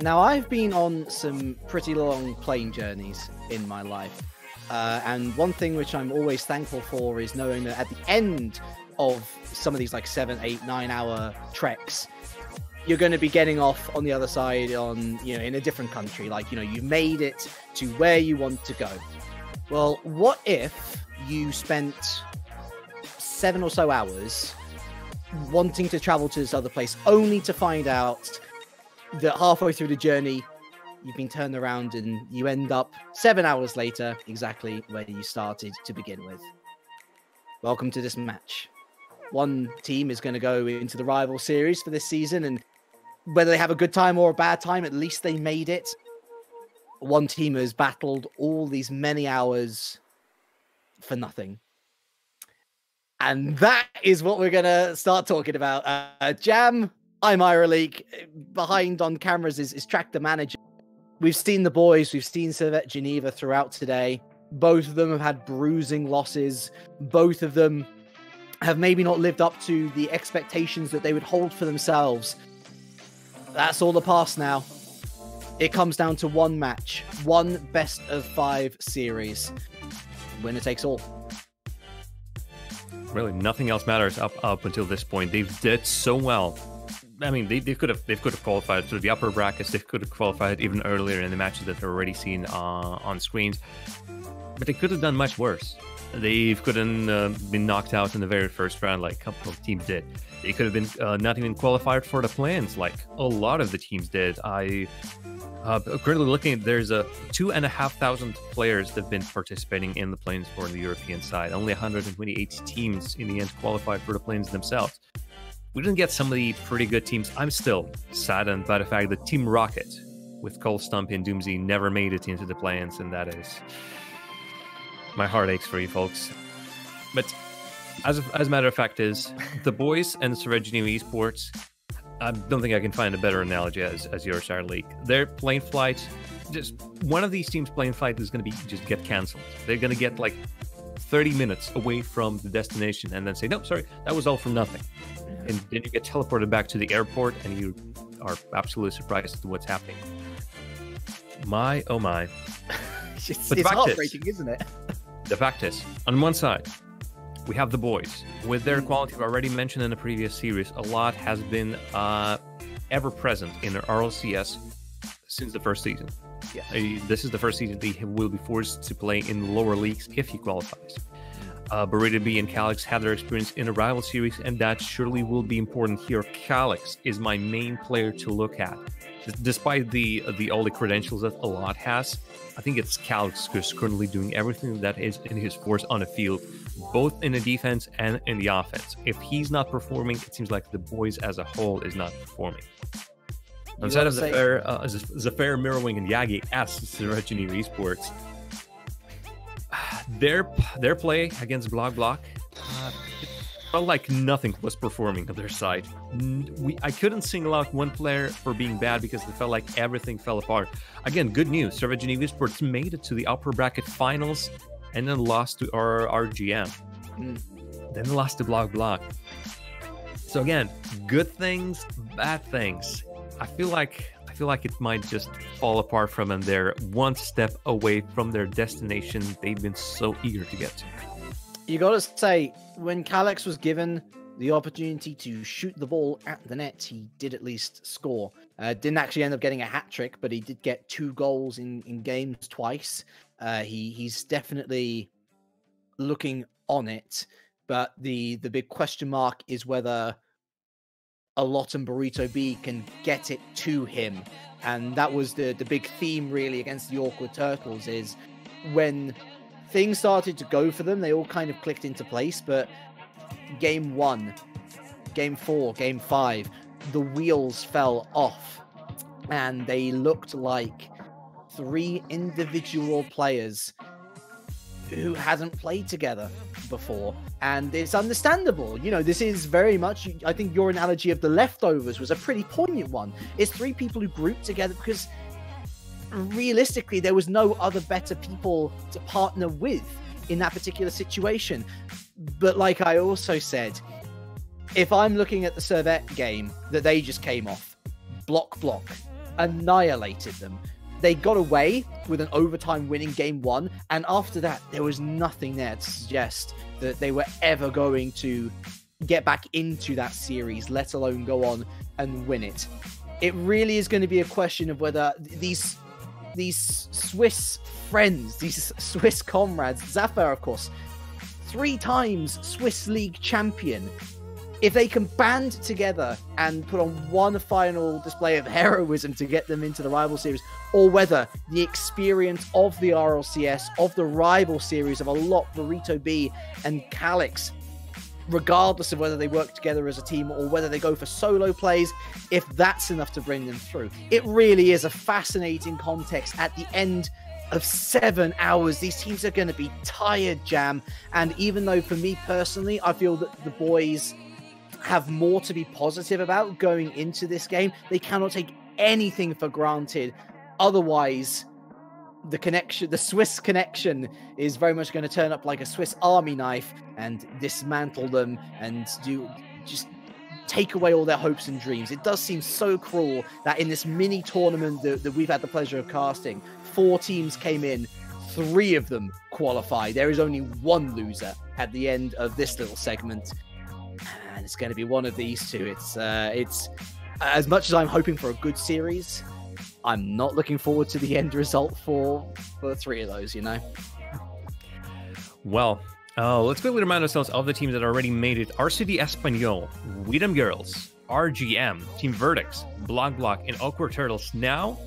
Now, I've been on some pretty long plane journeys in my life. And one thing which I'm always thankful for is knowing that at the end of some of these like 7, 8, 9 hour treks, you're going to be getting off on the other side in a different country. Like, you made it to where you want to go. Well, what if you spent 7 or so hours wanting to travel to this other place only to find out that halfway through the journey, you've been turned around and you end up 7 hours later, exactly where you started to begin with. Welcome to this match. One team is going to go into the rival series for this season, and whether they have a good time or a bad time, at least they made it. One team has battled all these many hours for nothing. And that is what we're going to start talking about. Jam, I'm Ira Leak. Behind on cameras is Track the Manager. We've seen the boys. We've seen Servette Geneva throughout today. Both of them have had bruising losses. Both of them have maybe not lived up to the expectations that they would hold for themselves. That's all the past now. It comes down to one match. One best of 5 series. Winner takes all. Really, nothing else matters up until this point. They've did so well. I mean, they could have qualified through the upper brackets. They could have qualified even earlier in the matches that are already seen on screens. But they could have done much worse. They couldn't been knocked out in the very first round like a couple of teams did. They could have been not even qualified for the play-ins like a lot of the teams did. Currently looking, there's 2,500 players that have been participating in the play-ins for the European side. Only 128 teams in the end qualified for the play-ins themselves. We didn't get some of the pretty good teams. I'm still saddened by the fact that Team Rocket, with Cole Stump and Doomsy, never made it into the play-ins, and that is... my heart aches for you folks. But as a matter of fact is, the boys and Servette Geneva Esports, I don't think I can find a better analogy as yours, our league. Their plane flight, just one of these teams' plane flight is going to be just get canceled. They're going to get like 30 minutes away from the destination and then say, no, sorry, that was all for nothing. And then you get teleported back to the airport and you are absolutely surprised at what's happening. My, oh my. It's heartbreaking, isn't it? The fact is, on one side, we have the boys. With their quality, I've already mentioned in the previous series, a lot has been ever present in their RLCS since the first season. Yeah. This is the first season they will be forced to play in lower leagues if he qualifies. Burrito B and Calyx have their experience in a rival series, and that surely will be important here. Calyx is my main player to look at. Despite all the credentials that a lot has, I think it's Calyx who's currently doing everything that is in his force on the field, both in the defense and in the offense. If he's not performing, it seems like the boys as a whole is not performing. Instead of Zafir, Mirrorwing, and Yagi as Servette Geneva Esports, their play against Block felt like nothing was performing on their side. I couldn't single out one player for being bad because it felt like everything fell apart. Again, good news. Servette Geneva Esports made it to the upper bracket finals and then lost to our RGM. Then lost to Block. So again, good things, bad things. I feel like it might just fall apart from them. They're one step away from their destination they've been so eager to get to. You gotta say, when Calyx was given the opportunity to shoot the ball at the net, he did at least score. Didn't actually end up getting a hat trick, but he did get 2 goals in games twice. He's definitely looking on it, but the big question mark is whether a lot and Burrito B can get it to him. And that was the big theme really against the Awkward Turtles, is when things started to go for them, they all kind of clicked into place, but game 1, game 4, game 5, the wheels fell off and they looked like 3 individual players who hadn't played together before. And it's understandable. You know, this is very much, I think your analogy of the leftovers was a pretty poignant one. It's 3 people who grouped together because realistically there was no other better people to partner with in that particular situation. But like I also said, if I'm looking at the Servette game that they just came off, block, annihilated them. They got away with an overtime winning game 1, and after that, there was nothing there to suggest that they were ever going to get back into that series, let alone go on and win it. It really is going to be a question of whether these Swiss friends, these Swiss comrades, Zafer, of course, 3 times Swiss League champion, if they can band together and put on one final display of heroism to get them into the rival series, or whether the experience of the RLCS, of the rival series of a lot, Burrito B and Calix, regardless of whether they work together as a team or whether they go for solo plays, if that's enough to bring them through. It really is a fascinating context at the end of 7 hours. These teams are going to be tired, Jam. And even though for me personally, I feel that the boys have more to be positive about going into this game, they cannot take anything for granted. Otherwise, the Swiss connection is very much going to turn up like a Swiss army knife and dismantle them and just take away all their hopes and dreams. It does seem so cruel that in this mini tournament that we've had the pleasure of casting, 4 teams came in, 3 of them qualified. There is only 1 loser at the end of this little segment, and it's going to be one of these 2. It's as much as I'm hoping for a good series, I'm not looking forward to the end result for 3 of those, you know? Well, let's quickly remind ourselves of the teams that already made it. RCD Espanyol, Weedham Girls, RGM, Team Vertex, Block, and Awkward Turtles. Now,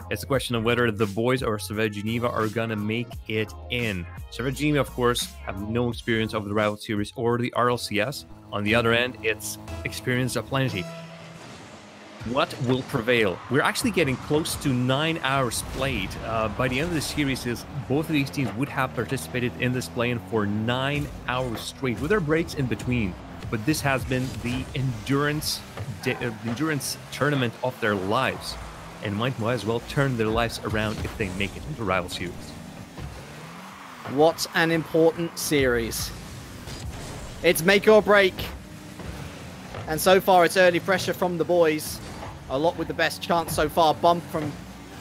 it's a question of whether the boys or Servette Geneva are going to make it in. Servette Geneva, of course, have no experience of the rival series or the RLCS. On the other end, it's experience aplenty. What will prevail? We're actually getting close to 9 hours played. By the end of the series, both of these teams would have participated in this play-in for 9 hours straight, with their breaks in between. But this has been the endurance tournament of their lives, and might as well turn their lives around if they make it into rival series. What an important series. It's make or break. And so far, it's early pressure from the boys. A lot with the best chance so far. Bump from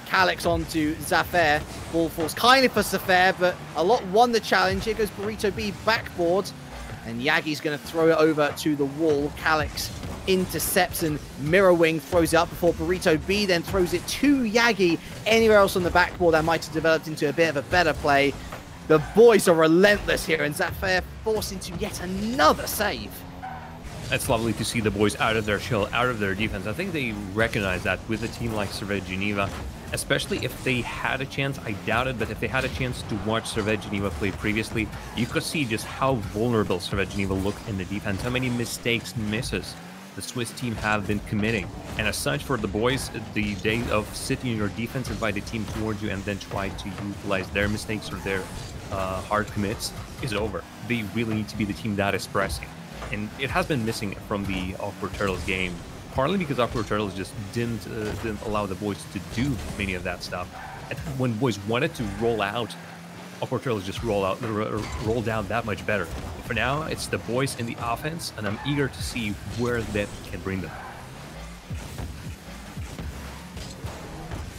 Calix onto Zafer. Ball falls kindly for Zafer, but a lot won the challenge. Here goes Burrito B backboard. And Yagi's going to throw it over to the wall. Calix intercepts and Mirror Wing throws it up before Burrito B then throws it to Yagi. Anywhere else on the backboard that might have developed into a bit of a better play. The boys are relentless here, and Zafer forced into yet another save. It's lovely to see the boys out of their shell, out of their defense. I think they recognize that with a team like Servette Geneva, especially if they had a chance. I doubt it, but if they had a chance to watch Servette Geneva play previously, you could see just how vulnerable Servette Geneva looked in the defense, how many misses the Swiss team have been committing. And as such, for the boys, the day of sitting in your defense and invite the team towards you and then try to utilize their mistakes or their hard commits is over. They really need to be the team that is pressing. And it has been missing from the Awkward Turtles game, partly because Awkward Turtles just didn't allow the boys to do many of that stuff. And when boys wanted to roll out, Awkward Turtles just rolled down that much better. But for now, it's the boys in the offense, and I'm eager to see where that can bring them.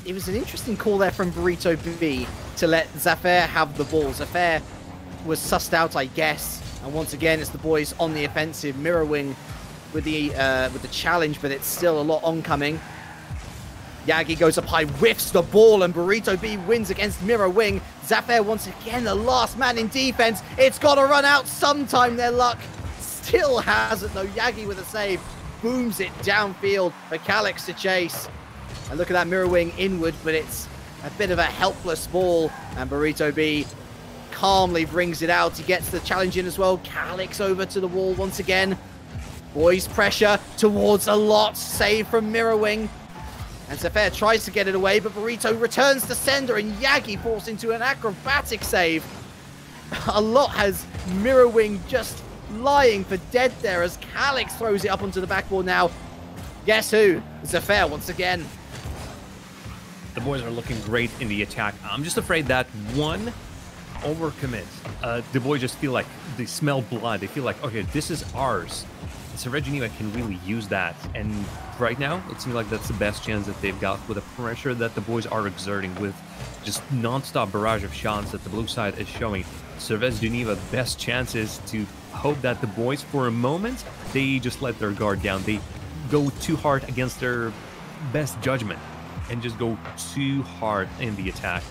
It was an interesting call there from Burrito B to let Zafer have the ball. Zafer was sussed out, I guess. And once again, it's the boys on the offensive. Mirror Wing with the challenge, but it's still a lot oncoming. Yagi goes up high, whiffs the ball, and Burrito B wins against Mirror Wing. Zafer once again, the last man in defense. It's got to run out sometime, their luck. Still hasn't, though. Yagi with a save. Booms it downfield for Calix to chase. And look at that Mirror Wing inward, but it's a bit of a helpless ball. And Burrito B calmly brings it out. He gets the challenge in as well. Calix over to the wall once again. Boys pressure towards a lot. Save from Mirror Wing. And Zafer tries to get it away, but Burrito returns to sender, and Yagi falls into an acrobatic save. A lot has Mirror Wing just lying for dead there as Calix throws it up onto the backboard now. Guess who? Zafer once again. The boys are looking great in the attack. I'm just afraid that one overcommit. The boys just feel like they smell blood. They feel like, okay, this is ours. Servette Geneva can really use that. And right now, it seems like that's the best chance that they've got with the pressure that the boys are exerting, with just non-stop barrage of shots that the blue side is showing. Servette Geneva, best chance is to hope that the boys, for a moment, they just let their guard down. They go too hard against their best judgment and just go too hard in the attack.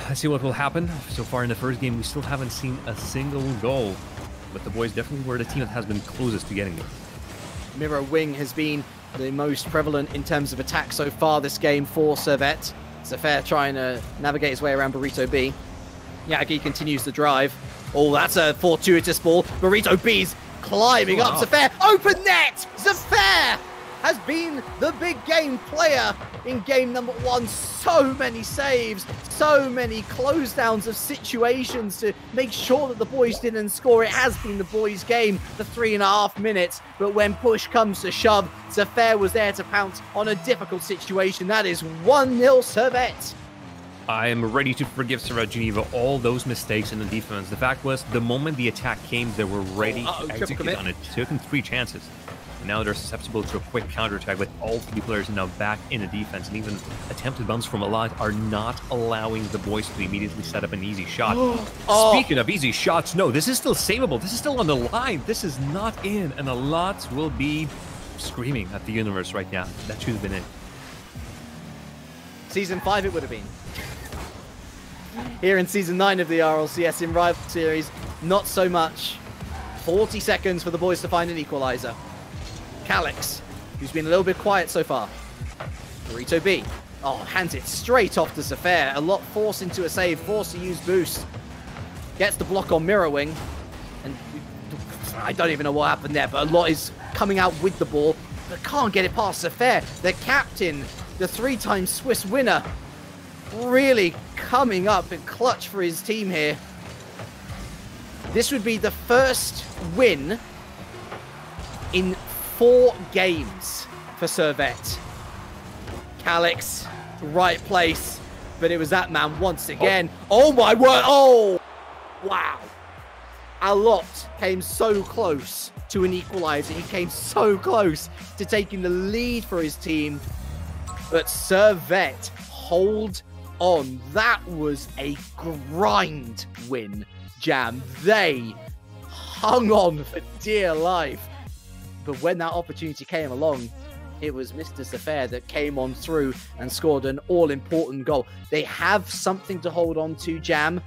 Let's see what will happen. So far in the first game, we still haven't seen a single goal, but the boys definitely were the team that has been closest to getting it. Mirror wing has been the most prevalent in terms of attack so far this game for Servette. Servette trying to navigate his way around Burrito B. Yagi continues the drive. Oh, that's a fortuitous ball. Burrito B's climbing up. Servette, open net! Servette has been the big game player in game number 1. So many saves, so many close downs of situations to make sure that the boys didn't score. It has been the boys' game for 3.5 minutes, but when push comes to shove, Servette was there to pounce on a difficult situation. That is 1-0 Servette. I am ready to forgive Servette Geneva all those mistakes in the defense. The fact was, the moment the attack came, they were ready to execute on it. Taking 3 chances. And now they're susceptible to a quick counterattack with all 3 players now back in the defense. And even attempted bumps from Alot are not allowing the boys to immediately set up an easy shot. Speaking of easy shots, no, this is still savable. This is still on the line. This is not in. And Alot will be screaming at the universe right now. That should have been in. Season 5 it would have been. Here in Season 9 of the RLCS in Rival Series, not so much. 40 seconds for the boys to find an equalizer. Calix, who's been a little bit quiet so far. Burrito B. Oh, hands it straight off to Servette. A lot forced into a save, forced to use boost. Gets the block on Mirror Wing. And I don't even know what happened there, but a lot is coming out with the ball, but can't get it past Servette. The captain, the 3-time Swiss winner, really coming up and clutch for his team here. This would be the first win in 4 games for Servette. Calix, right place, but it was that man once again. Oh my word! Oh, wow! Alot came so close to an equalizer. He came so close to taking the lead for his team, but Servette hold on. That was a grind win, Jam. They hung on for dear life. But when that opportunity came along, it was Mr. Servette that came on through and scored an all-important goal. They have something to hold on to, Jam,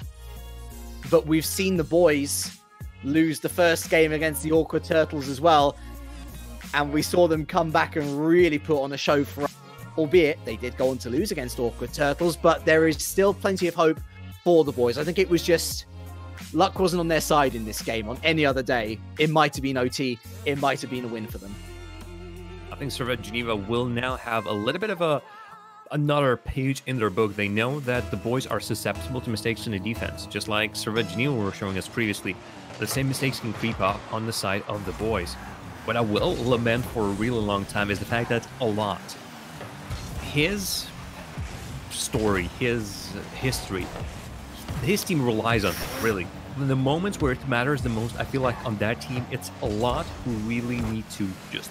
but we've seen the boys lose the first game against the Awkward Turtles as well, and we saw them come back and really put on a show for us. Albeit they did go on to lose against Awkward Turtles, but there is still plenty of hope for the boys. I think it was just luck wasn't on their side in this game. On any other day, it might have been OT. It might have been a win for them. I think Servette Geneva will now have a little bit of another page in their book. They know that the boys are susceptible to mistakes in the defense, just like Servette Geneva were showing us previously. The same mistakes can creep up on the side of the boys. What I will lament for a really long time is the fact that Alot, his story, his history, his team relies on it, really. In the moments where it matters the most, I feel like on that team, it's Alot who really need to just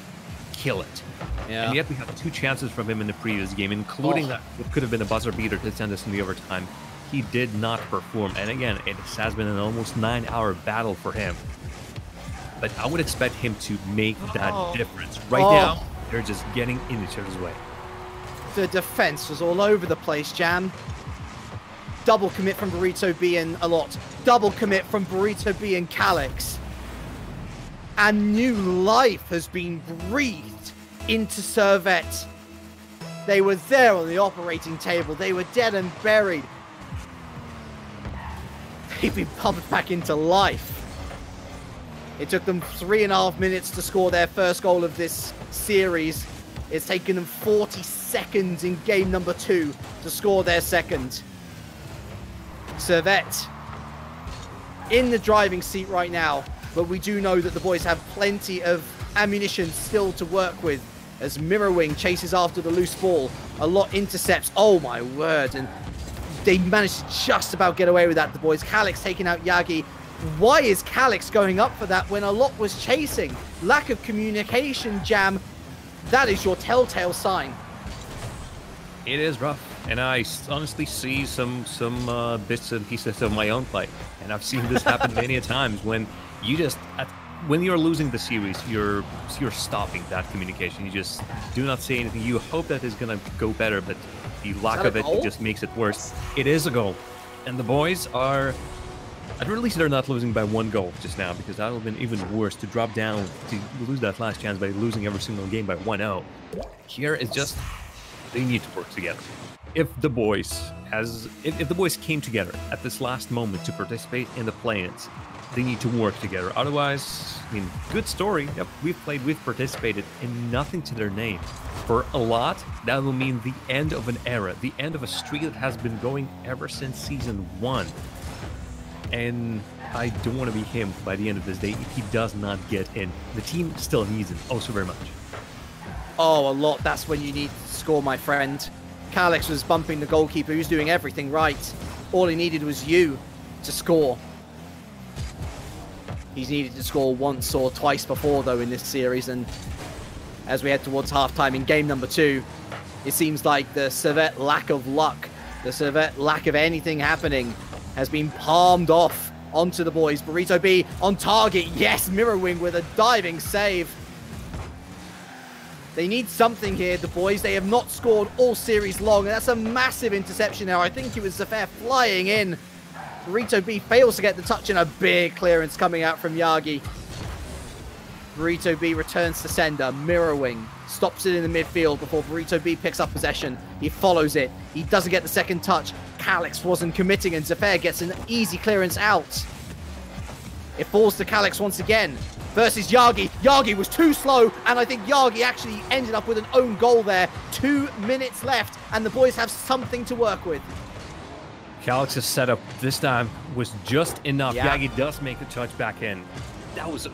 kill it. Yeah. And yet we have 2 chances from him in the previous game, including that it could have been a buzzer beater to send us in the overtime. He did not perform. And again, it has been an almost 9-hour battle for him. But I would expect him to make that difference. Right now, they're just getting in each other's way. The defense was all over the place, Jam. Double commit from Burrito B and Alot. Double commit from Burrito B and Calix. And new life has been breathed into Servette. They were there on the operating table. They were dead and buried. They've been pumped back into life. It took them 3.5 minutes to score their first goal of this series. It's taken them 40 seconds in game number 2 to score their second. Servette in the driving seat right now, but we do know that the boys have plenty of ammunition still to work with as Mirror Wing chases after the loose ball. Alot intercepts. Oh my word. And They managed to just about get away with that, the boys. Calix taking out Yagi. Why is Calix going up for that when a lot was chasing? Lack of communication, Jam. That is your telltale sign. It is rough, and I honestly see some bits and pieces of my own play, and I've seen this happen many a times when you just when you're losing the series, you're stopping that communication. You just do not say anything. You hope that it's gonna go better, but the lack of it just makes it worse. It is a goal, and the boys are. At least they're not losing by 1 goal just now, because that would have been even worse to drop down, to lose that last chance by losing every single game by 1-0. Here it's just, they need to work together. If the boys came together at this last moment to participate in the play-ins, they need to work together. Otherwise, I mean, good story. Yep, we've participated, and nothing to their name. For a lot, that will mean the end of an era, the end of a streak that has been going ever since Season 1. And I don't want to be him by the end of this day if he does not get in. The team still needs him oh so very much. Oh, a lot. That's when you need to score, my friend. Calix was bumping the goalkeeper. He was doing everything right. All he needed was you to score. He's needed to score once or twice before, though, in this series. And as we head towards halftime in game number 2, it seems like the Servette lack of luck, the Servette lack of anything happening, has been palmed off onto the boys. Burrito B on target. Yes, Mirror Wing with a diving save. They need something here, the boys. They have not scored all series long, and that's a massive interception now. I think it was Zafir flying in. Burrito B fails to get the touch, and a big clearance coming out from Yagi. Burrito B returns to sender. Mirror Wing stops it in the midfield before Burrito B picks up possession. He follows it. He doesn't get the second touch. Calix wasn't committing, and Zafir gets an easy clearance out. It falls to Calix once again versus Yagi. Yagi was too slow, and I think Yagi actually ended up with an own goal there. 2 minutes left, and the boys have something to work with. Calix's setup this time was just enough. Yeah. Yagi does make the touch back in. That was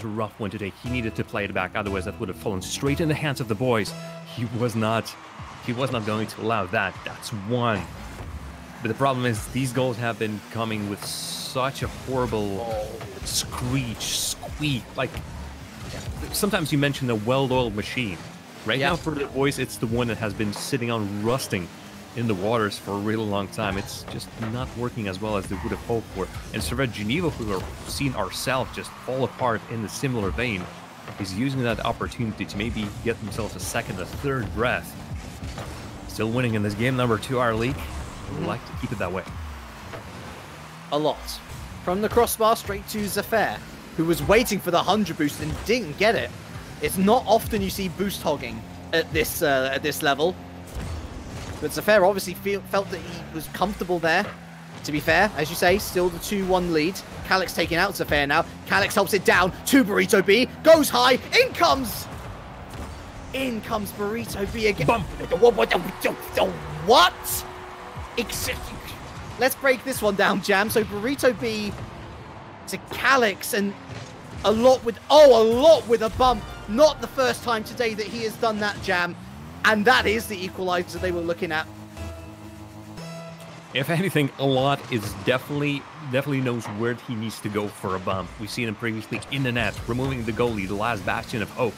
a rough one to take. He needed to play it back, otherwise that would have fallen straight in the hands of the boys. He was not going to allow that. That's one. But the problem is these goals have been coming with such a horrible squeak. Like, sometimes you mention a well-oiled machine. Right now for the boys, it's the one that has been sitting on rusting in the waters for a really long time. It's just not working as well as they would have hoped for. And Servette Geneva, who are seen ourselves just fall apart in the similar vein, is using that opportunity to maybe get themselves a second, a third breath. Still winning in this game number 2 our league. We'd like to keep it that way. A lot. From the crossbar straight to Zafir, who was waiting for the 100 boost and didn't get it. It's not often you see boost hogging at this level. But Zafir obviously felt that he was comfortable there. To be fair, as you say, still the 2-1 lead. Calix taking out Zafir now. Calix helps it down to Burrito B. Goes high. In comes Burrito B again. Bump. What? Let's break this one down, Jam. So Burrito B to Calix, and a lot with a bump. Not the first time today that he has done that, Jam. And that is the equalizer they were looking at. If anything, a lot is definitely knows where he needs to go for a bump. We've seen him previously in the net, removing the goalie, the last bastion of hope.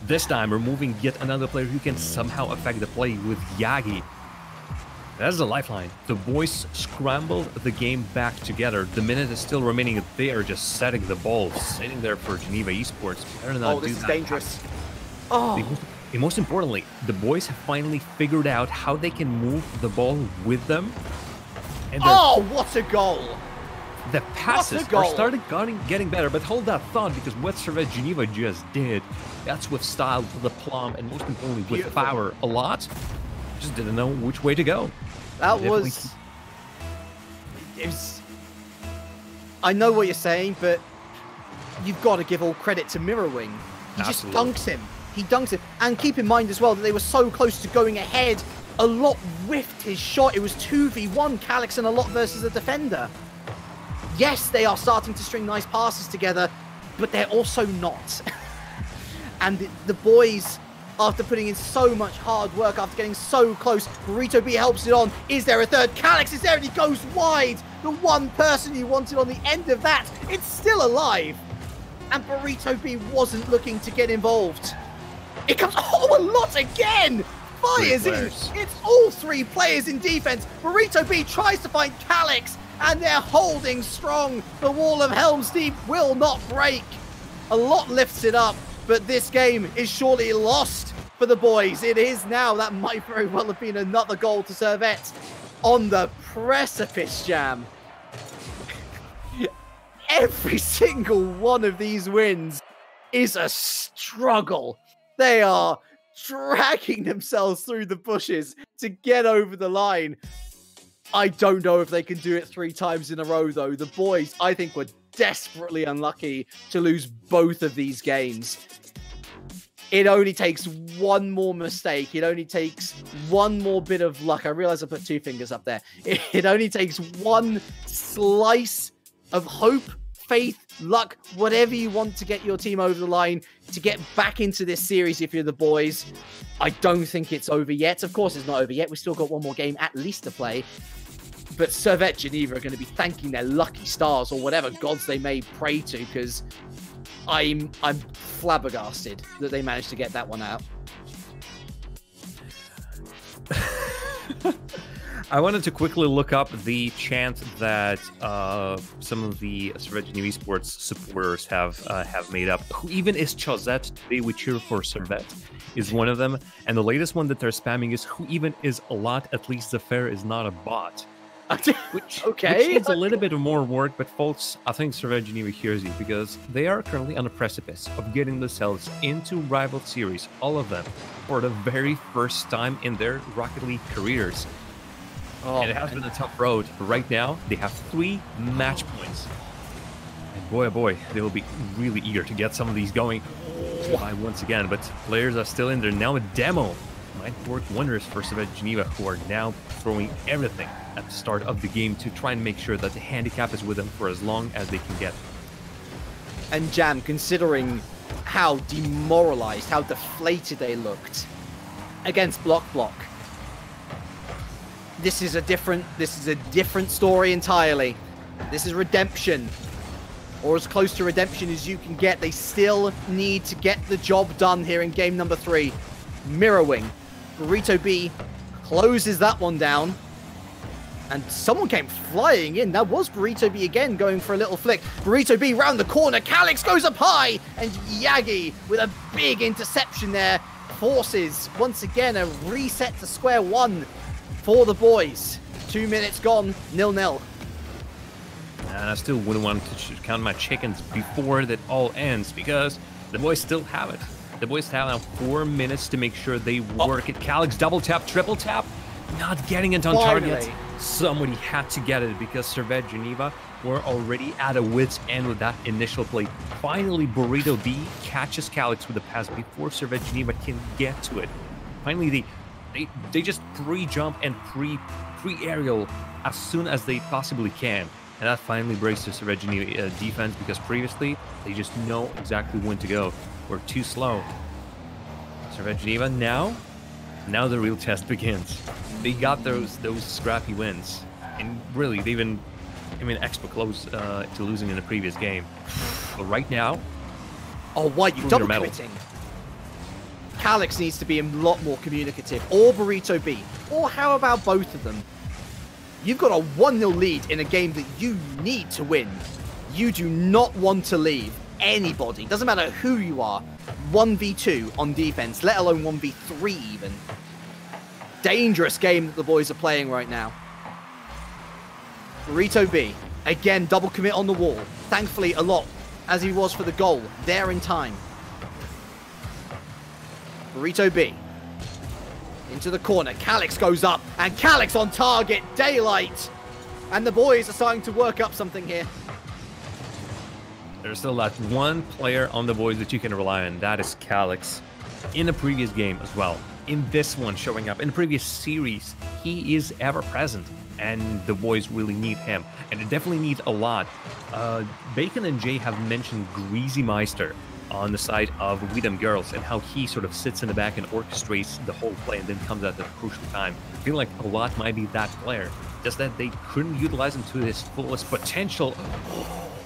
This time, removing yet another player who can somehow affect the play with Yagi. That is a lifeline. The boys scrambled the game back together. The minute is still remaining. They are just setting the ball, sitting there for Geneva Esports. Better not this is that. Dangerous. Oh. And most importantly, the boys have finally figured out how they can move the ball with them. And what a goal! The passes are getting better, but hold that thought, because what Servette Geneva just did, that's with style, with aplomb, and most importantly with power. A lot just didn't know which way to go. That was... It was... I know what you're saying, but you've got to give all credit to Mirror Wing. He just dunks him. He dunks him. And keep in mind as well that they were so close to going ahead. A lot whiffed his shot. It was 2v1 Calix and a lot versus a defender. Yes, they are starting to string nice passes together, but they're also not. And the boys after putting in so much hard work, after getting so close. Burrito B helps it on. Is there a third? Calix is there and he goes wide. The one person you wanted on the end of that, it's still alive. And Burrito B wasn't looking to get involved. It comes, oh, a lot again. Fires in. It's all 3 players in defense. Burrito B tries to find Calix, and they're holding strong. The wall of Helm's Deep will not break. A lot lifts it up, but this game is surely lost for the boys. It is now. That might very well have been another goal to Servette on the precipice, Jam. Every single one of these wins is a struggle. They are dragging themselves through the bushes to get over the line. I don't know if they can do it 3 times in a row, though. The boys, I think, were desperately unlucky to lose both of these games. It only takes one more mistake. It only takes one more bit of luck. I realize I put 2 fingers up there. It only takes one slice of hope, faith, luck, whatever you want to get your team over the line, to get back into this series if you're the boys. I don't think it's over yet. Of course it's not over yet. We've still got one more game at least to play. But Servette Geneva are going to be thanking their lucky stars or whatever gods they may pray to, because I'm flabbergasted that they managed to get that one out. I wanted to quickly look up the chant that some of the Servette Geneva Esports supporters have made up. Who even is Chazette? Today we cheer for Servette is one of them. And the latest one that they're spamming is who even is a lot, at least the fair is not a bot. Which needs a little bit of more work, but folks, I think Servette Geneva hears you, because they are currently on the precipice of getting themselves into rival series, all of them, for the very first time in their Rocket League careers. And it has been a tough road. Right now, they have 3 match points. And boy, oh boy, they will be really eager to get some of these going once again. But players are still in there. Now a demo might work wonders for Servette Geneva, who are now throwing everything at the start of the game to try and make sure that the handicap is with them for as long as they can get. And Jam, considering how demoralized, how deflated they looked against Block, this is a different story entirely. This is redemption, or as close to redemption as you can get. They still need to get the job done here in game number 3. Mirror Wing. Burrito B closes that one down. And someone came flying in. That was Burrito B again, going for a little flick. Burrito B round the corner. Calix goes up high. And Yagi, with a big interception there, forces, once again, a reset to square one for the boys. 2 minutes gone, 0-0. And I still wouldn't want to count my chickens before that all ends, because the boys still have it. The boys have now 4 minutes to make sure they work it. Calix double tap, triple tap, not getting it on target. Somebody had to get it, because Servette Geneva were already at a wit's end with that initial play. Finally, Burrito B catches Calix with a pass before Servette Geneva can get to it. Finally, they just pre-jump and pre-aerial as soon as they possibly can. And that finally breaks the Servette Geneva defense, because previously they just know exactly when to go. We're too slow. Servette Geneva, now the real test begins. They got those scrappy wins, and really they've been, extra close to losing in the previous game. But right now, why you double committing? Calix needs to be a lot more communicative, or Burrito B, or how about both of them? You've got a 1-0 lead in a game that you need to win. You do not want to leave anybody, doesn't matter who you are, 1v2 on defense, let alone 1v3 even. Dangerous game that the boys are playing right now. Burrito B, again, double commit on the wall. Thankfully, a lot, as he was for the goal, there in time. Burrito B, into the corner. Calix goes up, and Calix on target. Daylight. And the boys are starting to work up something here. There's still that one player on the boys that you can rely on. That is Calix. In the previous game as well. In this one, showing up. In the previous series, he is ever present. And the boys really need him. And it definitely needs a lot. Bacon and Jay have mentioned Greasy Meister. on the side of Weedham Girls and how he sort of sits in the back and orchestrates the whole play and then comes at the crucial time. I feel like a lot might be that player, just that they couldn't utilize him to his fullest potential.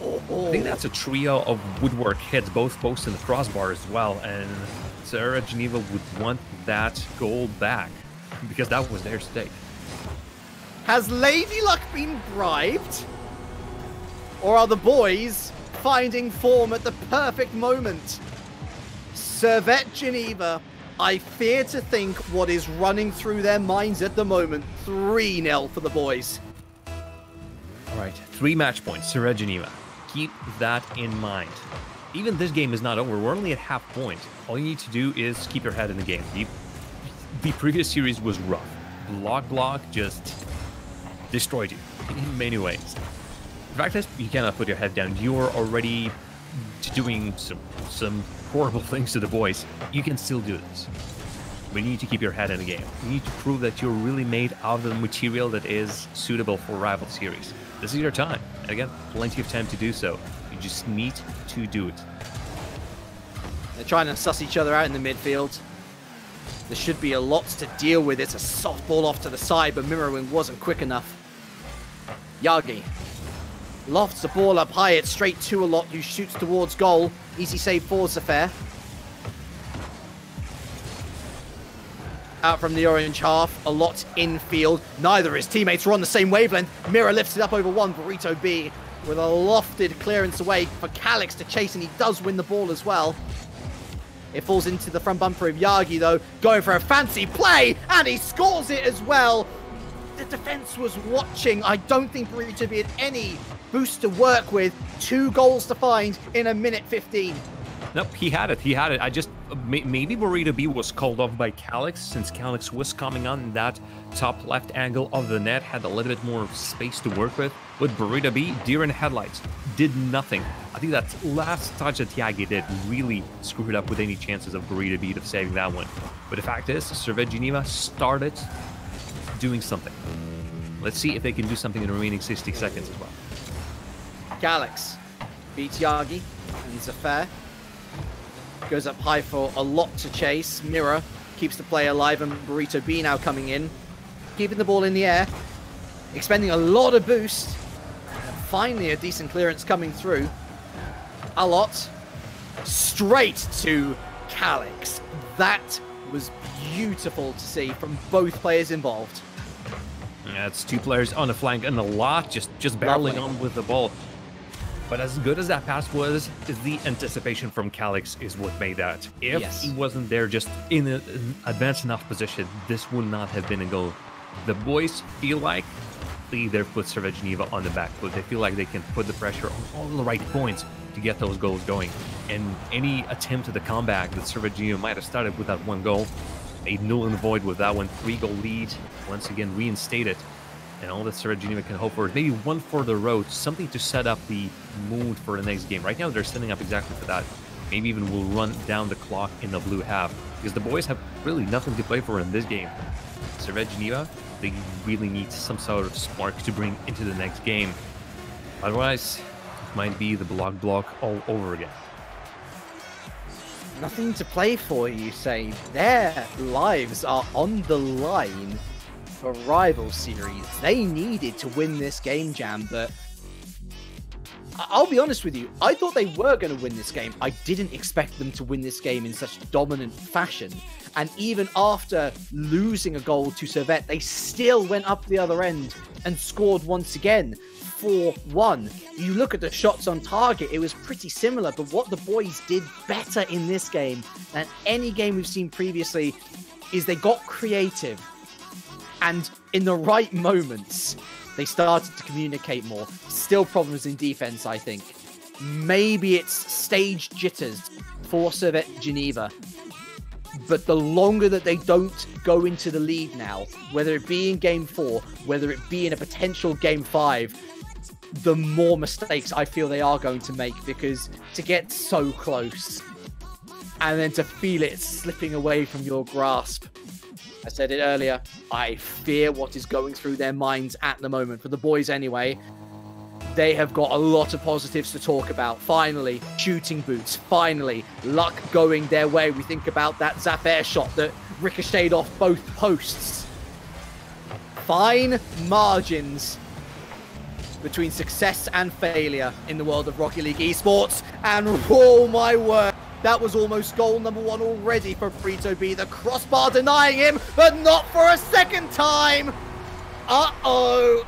I think that's a trio of woodwork hits, both posts and the crossbar as well, and Servette Geneva would want that goal back because that was their stake. Has Lady Luck been bribed? Or are the boys finding form at the perfect moment? Servette Geneva, I fear to think what is running through their minds at the moment. 3-0 for the boys. All right, 3 match points, Servette Geneva. Keep that in mind. Even this game is not over. We're only at half point. All you need to do is keep your head in the game. The previous series was rough. Block just destroyed you in many ways. The fact is, you cannot put your head down. You're already doing some horrible things to the boys. You can still do this. But you need to keep your head in the game. You need to prove that you're really made of the material that is suitable for rival series. This is your time. And again, plenty of time to do so. You just need to do it. They're trying to suss each other out in the midfield. There should be a lot to deal with. It's a soft ball off to the side, but Mirrorwing wasn't quick enough. Yagi lofts the ball up high. It's straight to a lot who shoots towards goal. Easy save for Zafair. Out from the orange half, a lot infield. Neither of his teammates are on the same wavelength. Mirror lifts it up over one. Burrito B with a lofted clearance away for Calix to chase, and he does win the ball as well. It falls into the front bumper of Yagi, though, going for a fancy play, and he scores it as well. The defense was watching. I don't think Burrito B had any boost to work with. 2 goals to find in 1:15. Nope, he had it. He had it. I just maybe Burrito B was called off by Calix, since Calix was coming on that top left angle of the net, had a little bit more space to work with. With Burrito B, deer in headlights, did nothing. I think that last touch that Yagi did really screwed up with any chances of Burrito B of saving that one. But the fact is, Servette Geneva started doing something. Let's see if they can do something in the remaining 60 seconds as well. Calix beats Yagi and Zafair. Goes up high for a lot to chase. Mirror keeps the play alive, and Burrito B now coming in. Keeping the ball in the air. Expending a lot of boost. And finally a decent clearance coming through. A lot. Straight to Calix. That was beautiful to see from both players involved. Yeah, it's 2 players on the flank and a lot just barreling on with the ball. But as good as that pass was, the anticipation from Calix is what made that. If he wasn't there just in an advanced enough position, this would not have been a goal. The boys feel like they either put Servette Geneva on the back foot. They feel like they can put the pressure on all the right points to get those goals going. And any attempt at the comeback that Servette Geneva might have started with that 1 goal, made null and void with that one. 3-goal lead, once again reinstated. And all that Servette Geneva can hope for is maybe 1 for the road, something to set up the mood for the next game. Right now, they're setting up exactly for that. Maybe even will run down the clock in the blue half, because the boys have really nothing to play for in this game. Servette Geneva, they really need some sort of spark to bring into the next game. Otherwise, it might be the block all over again. Nothing to play for, you say. Their lives are on the line for rival series. They needed to win this game, Jam, but I'll be honest with you, I thought they were going to win this game. I didn't expect them to win this game in such dominant fashion. And even after losing a goal to Servette, they still went up the other end and scored once again. 4-1. You look at the shots on target, it was pretty similar, but what the boys did better in this game than any game we've seen previously is they got creative. And in the right moments, they started to communicate more. Still problems in defense, I think. Maybe it's stage jitters for Servette Geneva. But the longer that they don't go into the lead now, whether it be in Game 4, whether it be in a potential Game 5, the more mistakes I feel they are going to make, because to get so close and then to feel it slipping away from your grasp. I said it earlier, I fear what is going through their minds at the moment, for the boys anyway. they have got a lot of positives to talk about. Finally, shooting boots. Finally, luck going their way. We think about that Zafair shot that ricocheted off both posts. Fine margins between success and failure in the world of Rocket League Esports. And oh my word, that was almost goal number 1 already for Burrito B. The crossbar denying him, but not for a second time. Uh-oh.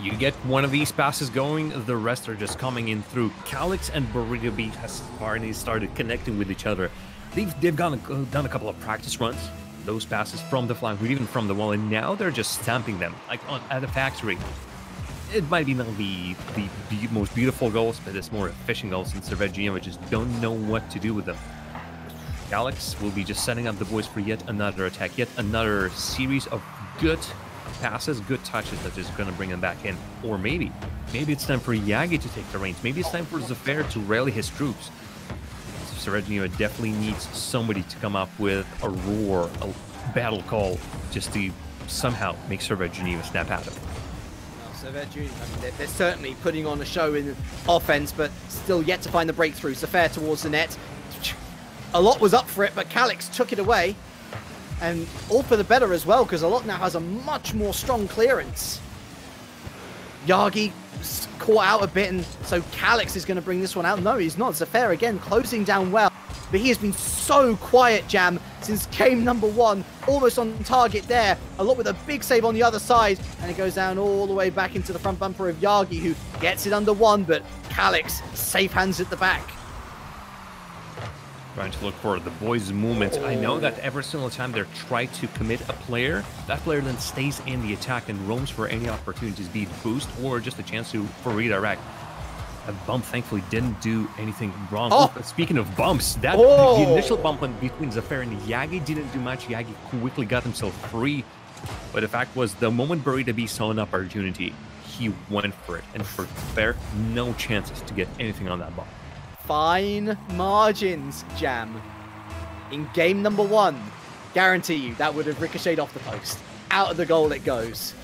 You get one of these passes going, the rest are just coming in through. Calix and Burrito B has already started connecting with each other. They've done a couple of practice runs, those passes from the flank, even from the wall, and now they're just stamping them like at a factory. It might be not the most beautiful goals, but it's more efficient goals, and Servette Geneva just don't know what to do with them. Calix will be just setting up the boys for yet another attack, yet another series of good passes, good touches that is going to bring him back in. Or maybe it's time for Yagi to take the reins. Maybe it's time for Zafair to rally his troops. Servette Geneva definitely needs somebody to come up with a roar, a battle call, just to somehow make Servette Geneva snap out of it. Well, Servette Geneva, I mean, they're certainly putting on a show in offense, but still yet to find the breakthrough. Zafair towards the net. A lot was up for it, but Calix took it away. And all for the better as well, because a lot now has a much more strong clearance. Yagi caught out a bit, and so Calix is going to bring this one out. No, he's not. Zafair again closing down well, but he has been so quiet, Jam, since game number 1. Almost on target there. A lot with a big save on the other side, and it goes down all the way back into the front bumper of Yagi, who gets it under 1, but Calix safe hands at the back. Trying to look for the boys' movement. I know that every single time they're trying to commit a player, that player then stays in the attack and roams for any opportunities, be it boost or just a chance for redirect. That bump thankfully didn't do anything wrong. Oh. Speaking of bumps, the initial bump between Zafair and Yagi didn't do much. Yagi quickly got himself free. But the fact was, the moment Burrito B saw an opportunity, he went for it. And for Zafair, no chances to get anything on that bump. Fine margins, Jam. In game number 1, guarantee you that would have ricocheted off the post. Out of the goal it goes.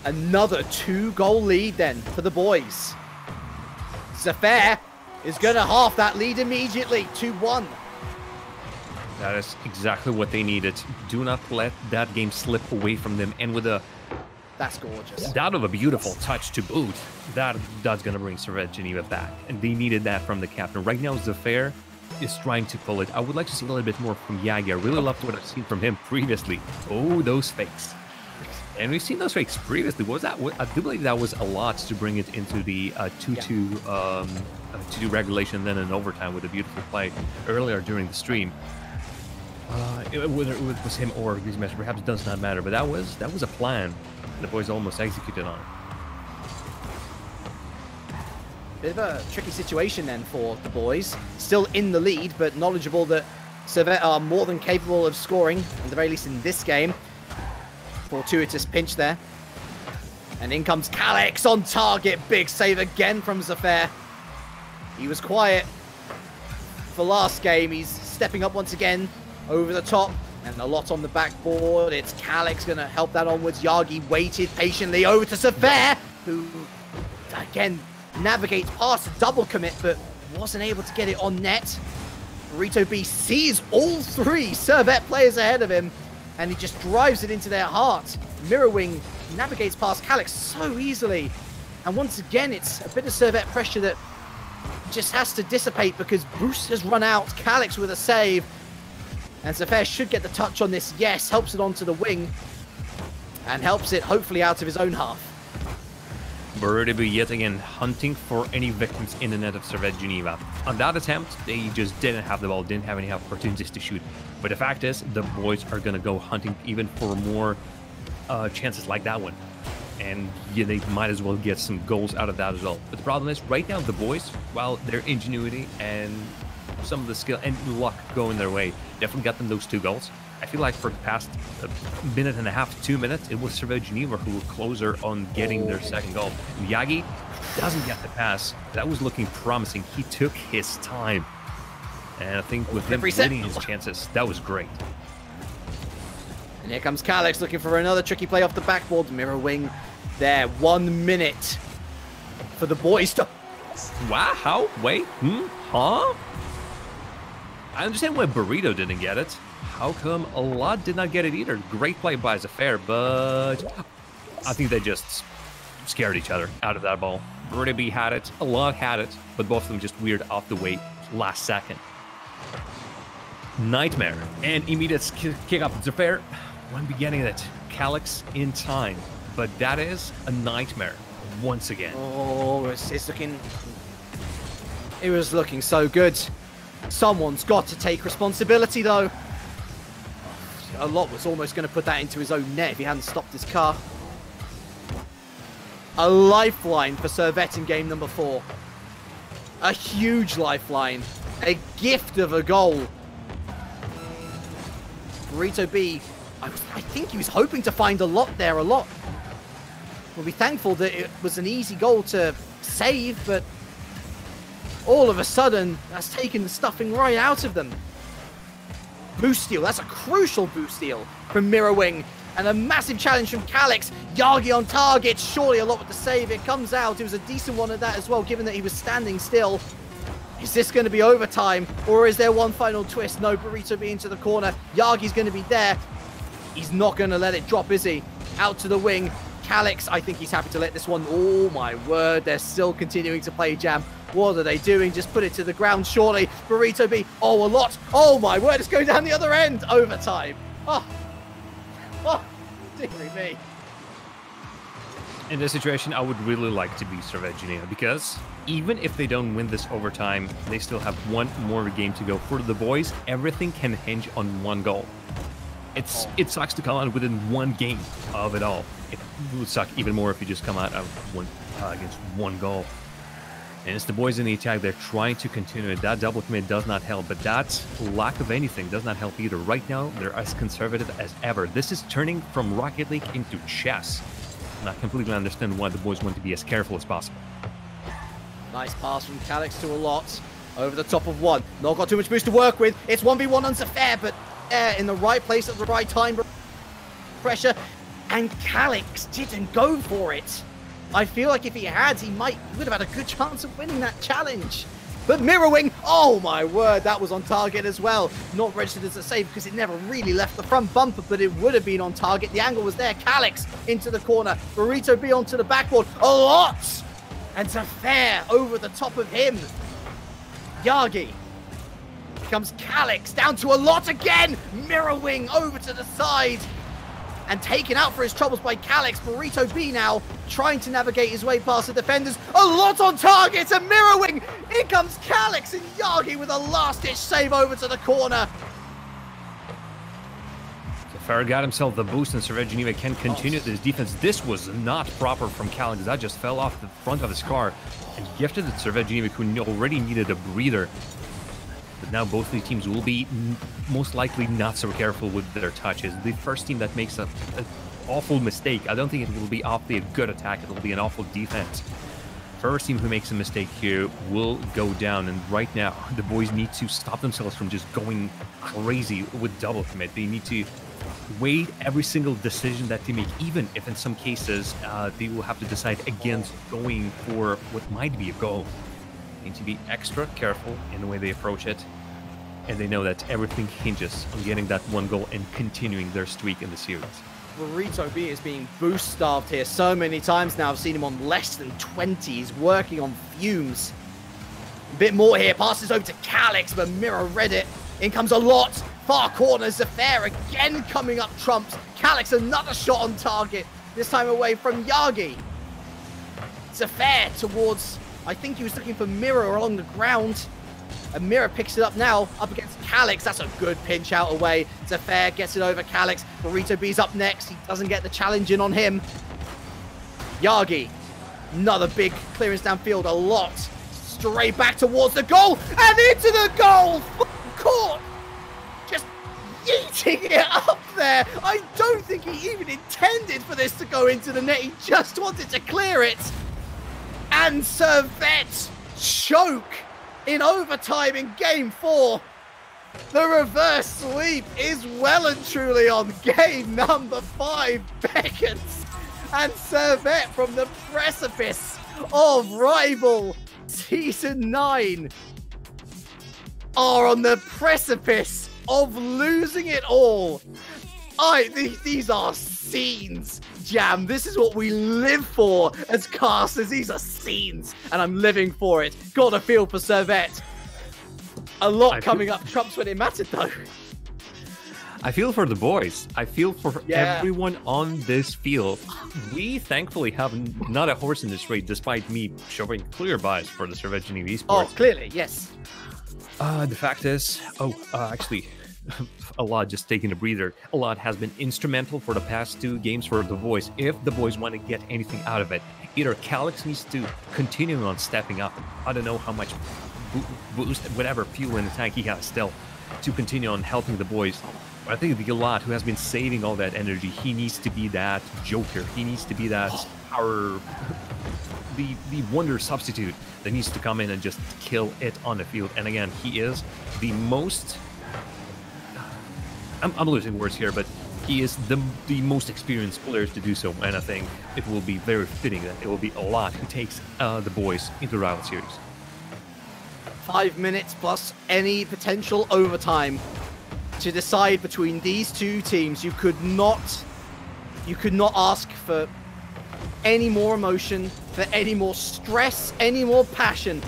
Another 2-goal lead then for the boys. Zafair is going to half that lead immediately, 2-1. That is exactly what they needed. Do not let that game slip away from them. And with a... That's gorgeous. That of a beautiful touch to boot. That's going to bring Servette Geneva back. And they needed that from the captain. Right now, Zafair is trying to pull it. I would like to see a little bit more from Yagi. I really loved what I've seen from him previously. Oh, those fakes. And we've seen those fakes previously. Was that? I do believe that was a lot to bring it into the 2-2 regulation, and then an overtime with a beautiful play earlier during the stream. Whether it was him or Griezmann, perhaps does not matter. But that was a plan. The boys almost executed on it. Bit of a tricky situation then for the boys. Still in the lead, but knowledgeable that Servette are more than capable of scoring, at the very least in this game. Fortuitous pinch there. And in comes Calix on target. Big save again from Zafair. He was quiet for last game. He's stepping up once again over the top. And a lot on the backboard. It's Calix going to help that onwards. Yagi waited patiently over to Servette, who, again, navigates past a double commit, but wasn't able to get it on net. Burrito B sees all 3 Servette players ahead of him, and he just drives it into their heart. Mirrorwing navigates past Calix so easily. And once again, it's a bit of Servette pressure that just has to dissipate because Boost has run out. Calix with a save. And Zafair should get the touch on this. Yes, helps it onto the wing. And helps it, hopefully, out of his own half. Burrito B yet again hunting for any victims in the net of Servette Geneva. On that attempt, they just didn't have the ball, didn't have any opportunities to shoot. But the fact is, the boys are going to go hunting even for more chances like that one. And yeah, they might as well get some goals out of that as well. But the problem is, right now, the boys, while their ingenuity and some of the skill and luck going their way, definitely got them those 2 goals. I feel like for the past minute and a half to 2 minutes, it was Servette Geneva who were closer on getting their second goal. Yagi doesn't get the pass. That was looking promising. He took his time. And I think with him getting his chances, that was great. And here comes Calix looking for another tricky play off the backboard. Mirror wing there. 1 minute for the boys to... Wow, how? Wait, huh? I understand why Burrito didn't get it. How come a lot did not get it either? Great play by Zafair, but I think they just scared each other out of that ball. Burrito B had it, a lot had it, but both of them just weird off the way last second. Nightmare and immediate kick up. Zafair won't be getting it. Calix in time, but that is a nightmare once again. Oh, it's looking... It was looking so good. Someone's got to take responsibility, though. A lot was almost going to put that into his own net if he hadn't stopped his car. A lifeline for Servette in game number 4. A huge lifeline. A gift of a goal. Burrito B, I think he was hoping to find a lot there, a lot. We'll be thankful that it was an easy goal to save, but all of a sudden, that's taken the stuffing right out of them. Boost steal, that's a crucial boost steal from Mirror Wing. And a massive challenge from Calix. Yagi on target, surely a lot with the save. It comes out, it was a decent one at that as well, given that he was standing still. Is this going to be overtime, or is there one final twist? No, Burrito B into the corner. Yagi's going to be there. He's not going to let it drop, is he? Out to the wing. Calix, I think he's happy to let this one. Oh my word, they're still continuing to play jam. What are they doing? Just put it to the ground, surely. Burrito B, oh, a lot. Oh my word, it's going down the other end. Overtime. Oh, dearie me. In this situation, I would really like to be Servette Geneva, because even if they don't win this overtime, they still have one more game to go. For the boys, everything can hinge on one goal. It sucks to come out within one game of it all. It would suck even more if you just come out of against one goal. And it's the boys in the attack. They're trying to continue it. That double commit does not help, but that lack of anything does not help either. Right now, they're as conservative as ever. This is turning from Rocket League into chess. And I completely understand why the boys want to be as careful as possible. Nice pass from Calix to a lot. Over the top of one. Not got too much boost to work with. It's 1v1 on Zafair, but in the right place at the right time. Pressure. And Calix didn't go for it. I feel like if he had, he would have had a good chance of winning that challenge. But Mirror Wing, oh my word, that was on target as well. Not registered as a save because it never really left the front bumper, but it would have been on target. The angle was there. Calix into the corner. Burrito B onto the backboard. A lot! And Zafair over the top of him. Yagi. Here comes Calix down to a lot again. Mirror Wing over to the side. And taken out for his troubles by Calix. Burrito B now trying to navigate his way past the defenders. A lot on target, and Mirror Wing. In comes Calix, and Yagi with a last-ditch save over to the corner. Zafair got himself the boost, and Servette Geneva can continue this defense. This was not proper from Calix. That just fell off the front of his car and gifted the Servette Geneva, who already needed a breather. But now both of the teams will be most likely not so careful with their touches. The first team that makes an awful mistake, I don't think it will be awfully a good attack. It will be an awful defense. First team who makes a mistake here will go down. And right now, the boys need to stop themselves from just going crazy with double commit. They need to weigh every single decision that they make, even if in some cases they will have to decide against going for what might be a goal. Need to be extra careful in the way they approach it, and they know that everything hinges on getting that one goal and continuing their streak in the series. Burrito B is being boost starved here so many times now. I've seen him on less than 20. He's working on fumes. A bit more here. Passes over to Calix, but Mirror read it. In comes a lot. Far corner. Zafair again coming up trumps. Calix another shot on target. This time away from Yagi. Zafair towards... I think he was looking for Mirror along the ground. And Mirror picks it up now, up against Calix. That's a good pinch out away. Zafair gets it over Calix. Burrito B's up next. He doesn't get the challenge in on him. Yagi. Another big clearance downfield. A lot. Straight back towards the goal. And into the goal. Caught. Just yeeting it up there. I don't think he even intended for this to go into the net. He just wanted to clear it. And Servette choke in overtime in game 4. The reverse sweep is well and truly on. Game number 5 beckons. And Servette from the precipice of rival Season 9 are on the precipice of losing it all. These are scenes, Jam. This is what we live for as casters. These are scenes, and I'm living for it. Got a feel for Servette. A lot coming up trumps when it mattered, though. I feel for the boys. I feel for everyone on this field. We thankfully have not a horse in this race, despite me showing clear bias for the Servette Geneva Esports. Oh, clearly, yes. The fact is, actually, a lot just taking a breather. A lot has been instrumental for the past 2 games for the boys. If the boys want to get anything out of it, either Calix needs to continue on stepping up. I don't know how much boost, whatever fuel in the tank he has still, to continue on helping the boys. But I think the Galat, who has been saving all that energy, he needs to be that joker. He needs to be that power, the wonder substitute that needs to come in and just kill it on the field. And again, he is the most... I'm losing words here, but he is the most experienced players to do so. And I think it will be very fitting that it will be a lot who takes the boys into the rival series. 5 minutes plus any potential overtime to decide between these 2 teams. You could not ask for any more emotion, for any more stress, any more passion.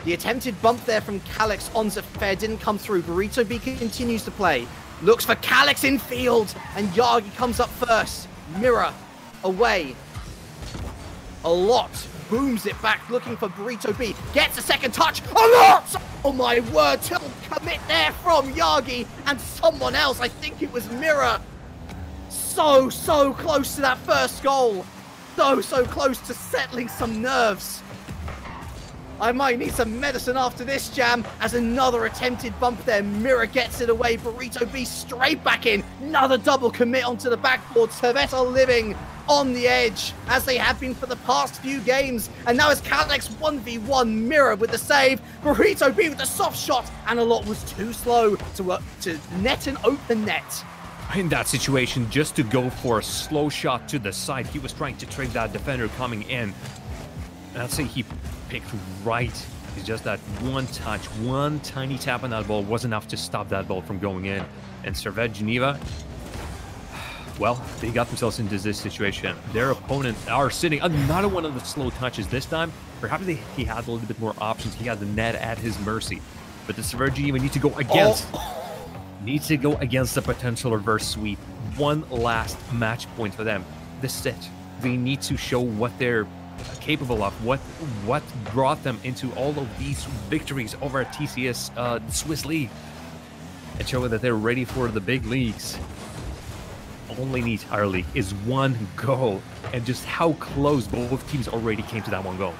The attempted bump there from Calix on Zaffair didn't come through. Burrito B continues to play. Looks for Calix in field, and Yagi comes up first. Mirror away. A lot booms it back, looking for Burrito B. Gets a second touch. A lot! Oh my word, till commit there from Yagi and someone else. I think it was Mirror. So close to that first goal. So close to settling some nerves. I might need some medicine after this, Jam, as another attempted bump there. Mirror gets it away. Burrito B straight back in. Another double commit onto the backboard. Servette are living on the edge, as they have been for the past few games. And now it's Calix 1v1. Mirror with the save. Burrito B with the soft shot. And a lot was too slow to net an open net. In that situation, just to go for a slow shot to the side, he was trying to trick that defender coming in. And I'd say he picked right. It's just that one touch, one tiny tap on that ball was enough to stop that ball from going in. And Servette Geneva, well, they got themselves into this situation. Their opponents are sitting another one of the slow touches this time. Perhaps he had a little bit more options. He had the net at his mercy. But the Servette Geneva need to go against the potential reverse sweep. One last match point for them. This is it. They need to show what they're capable of, what brought them into all of these victories over at TCS Swiss League, and show that they're ready for the big leagues. Only need our league is one goal, and just how close both teams already came to that one goal.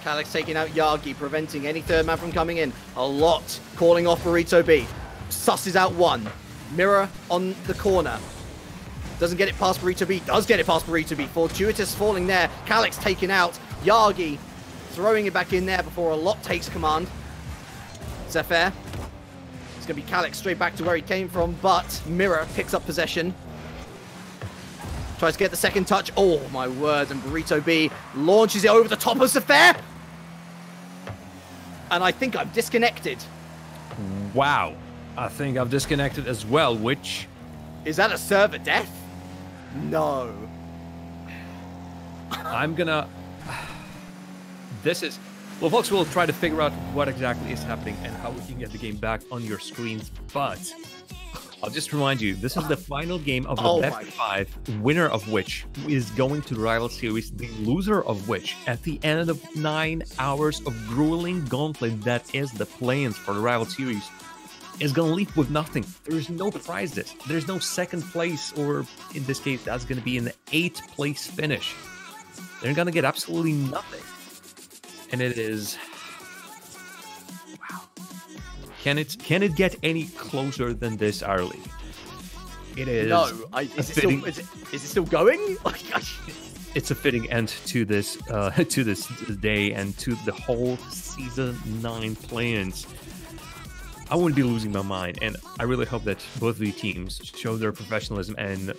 Calix taking out Yagi, preventing any third man from coming in. A lot calling off Burrito B. Susses out one. Mirror on the corner. Doesn't get it past Burrito B. Does get it past Burrito B. Fortuitous falling there. Calix taken out. Yagi throwing it back in there before a lot takes command. Zaffair. It's going to be Calix straight back to where he came from, but Mirror picks up possession. Tries to get the second touch. Oh, my word. And Burrito B launches it over the top of Zaffair. And I think I'm disconnected. Wow. I think I've disconnected as well, which... Is that a server death? No. I'm gonna... This is... Well, folks, we'll try to figure out what exactly is happening and how we can get the game back on your screens, but I'll just remind you, this is the final game of the best of 5, winner of which is going to the rival series, the loser of which, at the end of 9 hours of grueling gauntlet that is the play-ins for the rival series, is going to leave with nothing. There's no prizes. There's no second place, or in this case, that's going to be an 8th place finish. They're going to get absolutely nothing. And it is... Wow. Can it get any closer than this, our league? It is... No. Is it still going? It's a fitting end to this day and to the whole Season 9 play-ins. I wouldn't be losing my mind. And I really hope that both of the teams show their professionalism and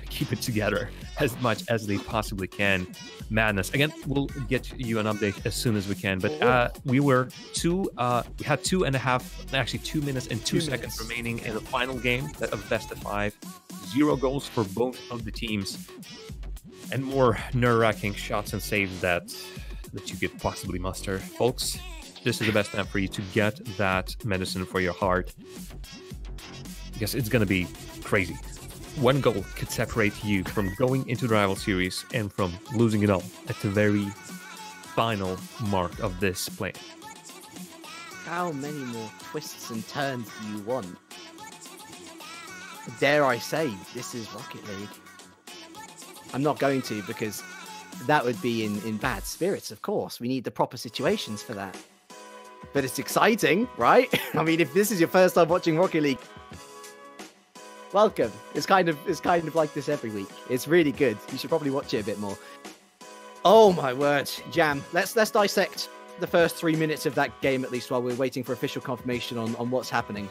keep it together as much as they possibly can. Madness. Again, we'll get you an update as soon as we can. But we had 2 minutes and 2 seconds remaining in the final game of best of 5. 0 goals for both of the teams. And more nerve-wracking shots and saves that you could possibly muster. Folks, this is the best time for you to get that medicine for your heart. Because it's going to be crazy. 1 goal could separate you from going into the rival series and from losing it all at the very final mark of this play. How many more twists and turns do you want? Dare I say, this is Rocket League. I'm not going to, because that would be in bad spirits, of course. We need the proper situations for that. But it's exciting, right? I mean, if this is your first time watching Rocket League, welcome. It's kind of like this every week. It's really good. You should probably watch it a bit more. Oh my word, Jam. Let's dissect the first 3 minutes of that game, at least, while we're waiting for official confirmation on what's happening.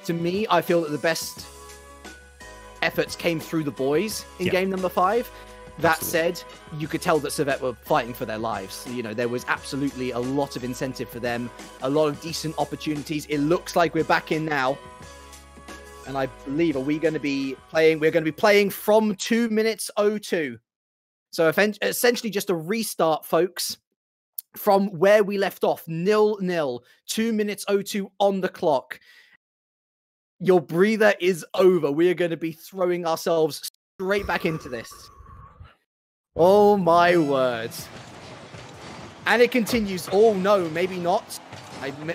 To me, I feel that the best efforts came through the boys in game number 5. That said, you could tell that Servette were fighting for their lives. You know, there was absolutely a lot of incentive for them, a lot of decent opportunities. It looks like we're back in now. And I believe, are we going to be playing? We're going to be playing from 2 minutes 02. So essentially just a restart, folks, from where we left off. 0-0, 2 minutes 02 on the clock. Your breather is over. We are going to be throwing ourselves straight back into this. Oh my word. And it continues. Oh no, maybe not.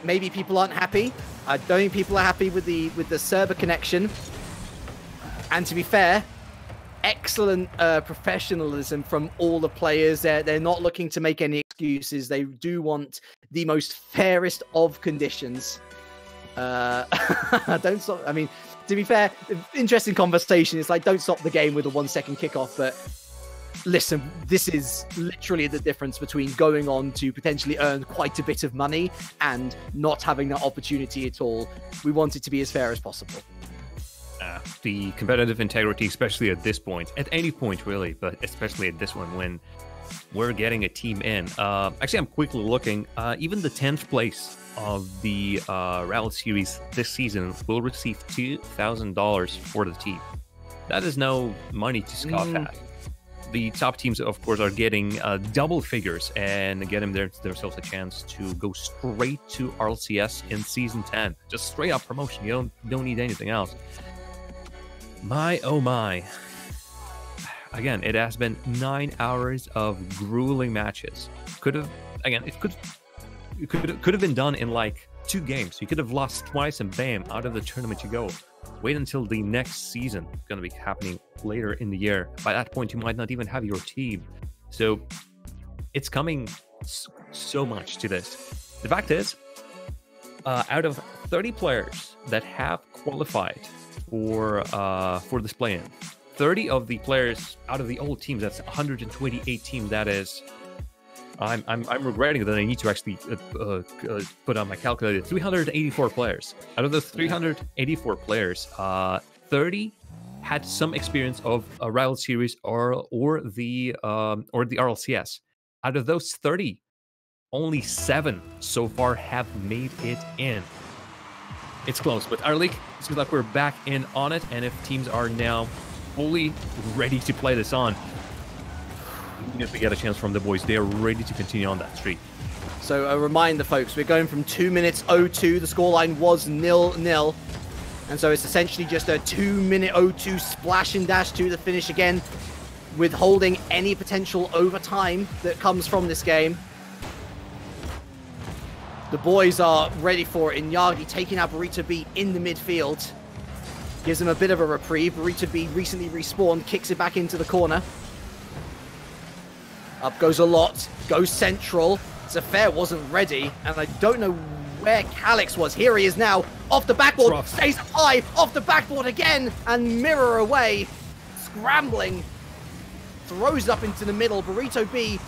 Maybe people aren't happy. I don't think people are happy with the server connection. And to be fair, excellent professionalism from all the players. They're not looking to make any excuses. They do want the most fairest of conditions. Don't stop. I mean, to be fair, interesting conversation. It's like, don't stop the game with a 1 second kickoff. But listen, this is literally the difference between going on to potentially earn quite a bit of money and not having that opportunity at all. We want it to be as fair as possible. The competitive integrity, especially at this point, at any point really, but especially at this one when we're getting a team in. Actually, I'm quickly looking. Even the 10th place of the Rival Series this season will receive $2,000 for the team. That is no money to scoff at. The top teams, of course, are getting double figures and getting themselves a chance to go straight to RLCS in Season 10. Just straight up promotion. You don't need anything else. My, oh my. Again, it has been 9 hours of grueling matches. Could have been done in like 2 games. You could have lost twice and bam, out of the tournament you go. Wait until the next season. It's going to be happening later in the year. By that point, you might not even have your team. So it's coming so much to this. The fact is, out of 30 players that have qualified for this play-in, 30 of the players out of the old teams, that's 128 teams, that is, I'm regretting that I need to actually put on my calculator. 384 players. Out of those 384 players, 30 had some experience of a Rival Series or the RLCS. Out of those 30, only 7 so far have made it in. It's close, but our league seems like we're back in on it, and if teams are now fully ready to play this on, even if we get a chance from the boys, they are ready to continue on that streak. So a reminder, folks, we're going from 2 minutes 02. The scoreline was 0-0. And so it's essentially just a 2 minute 02 splash and dash to the finish again, withholding any potential overtime that comes from this game. The boys are ready for it. Inyagi taking out Burrito B in the midfield. Gives him a bit of a reprieve. Burrito B recently respawned, kicks it back into the corner. Up goes a lot, goes central. Zafair wasn't ready, and I don't know where Calix was. Here he is now, off the backboard, stays up high, off the backboard again, and mirror away, scrambling, throws up into the middle. Burrito B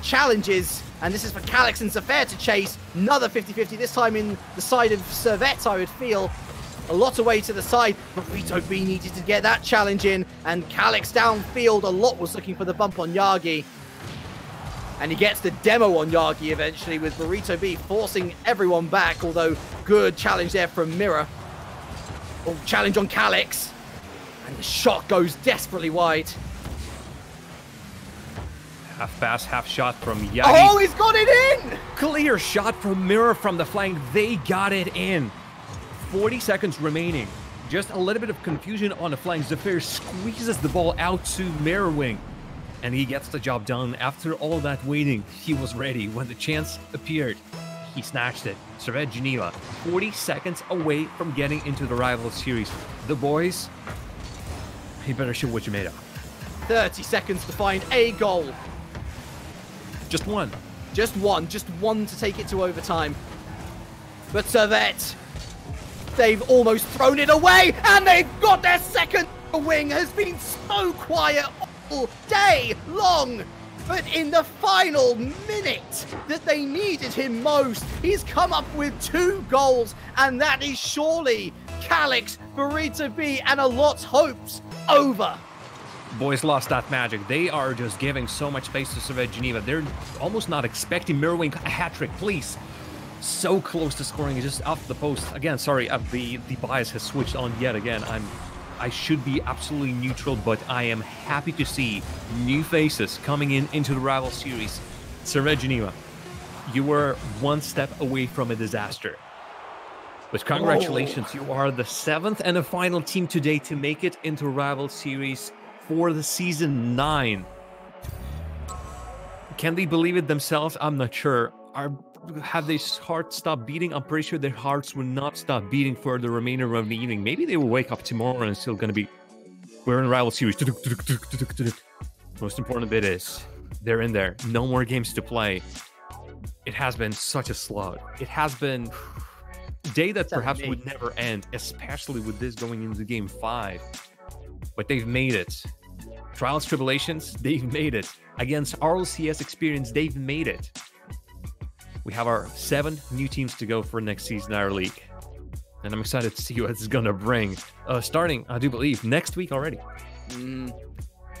challenges, and this is for Calix and Servette to chase. Another 50-50, this time in the side of Servette, I would feel. A lot away to the side. Burrito B needed to get that challenge in, and Calix downfield a lot was looking for the bump on Yagi. And he gets the demo on Yagi eventually, with Burrito B forcing everyone back, although good challenge there from Mirror. Oh, challenge on Calix. And the shot goes desperately wide. Half pass, half shot from Yagi. Oh, he's got it in! Clear shot from Mirror from the flank. They got it in. 40 seconds remaining. Just a little bit of confusion on the flank. Zephyr squeezes the ball out to Mirror Wing, and he gets the job done. After all that waiting, he was ready. When the chance appeared, he snatched it. Servette Geneva, 40 seconds away from getting into the rival series. The boys, you better show what you made of. 30 seconds to find a goal. Just one. Just one to take it to overtime. But Servette, they've almost thrown it away, and they've got their second. The wing has been so quiet all day long, but in the final minute that they needed him most, he's come up with 2 goals, and that is surely Calix, Burrito B, and a lot's hopes over. Boys lost that magic. They are just giving so much space to Servette Geneva. They're almost not expecting Mirrorwing a hat-trick, please. So close to scoring, just off the post. Again, sorry, the bias has switched on yet again. I should be absolutely neutral, but I am happy to see new faces coming into the rival series. Servette Geneva, you were one step away from a disaster. But congratulations, you are the 7th and the final team today to make it into rival series for the season 9. Can they believe it themselves? I'm not sure. Have their hearts stopped beating? I'm pretty sure their hearts will not stop beating for the remainder of the evening. Maybe they will wake up tomorrow and it's still going to be, we're in rival series. Most important bit is they're in there. No more games to play. It has been such a slog. It has been a day that perhaps would never end, especially with this going into game 5. But they've made it. Trials, tribulations, they've made it. Against RLCS experience, they've made it. We have our 7 new teams to go for next season in our league. And I'm excited to see what it's going to bring. Starting, I do believe, next week already.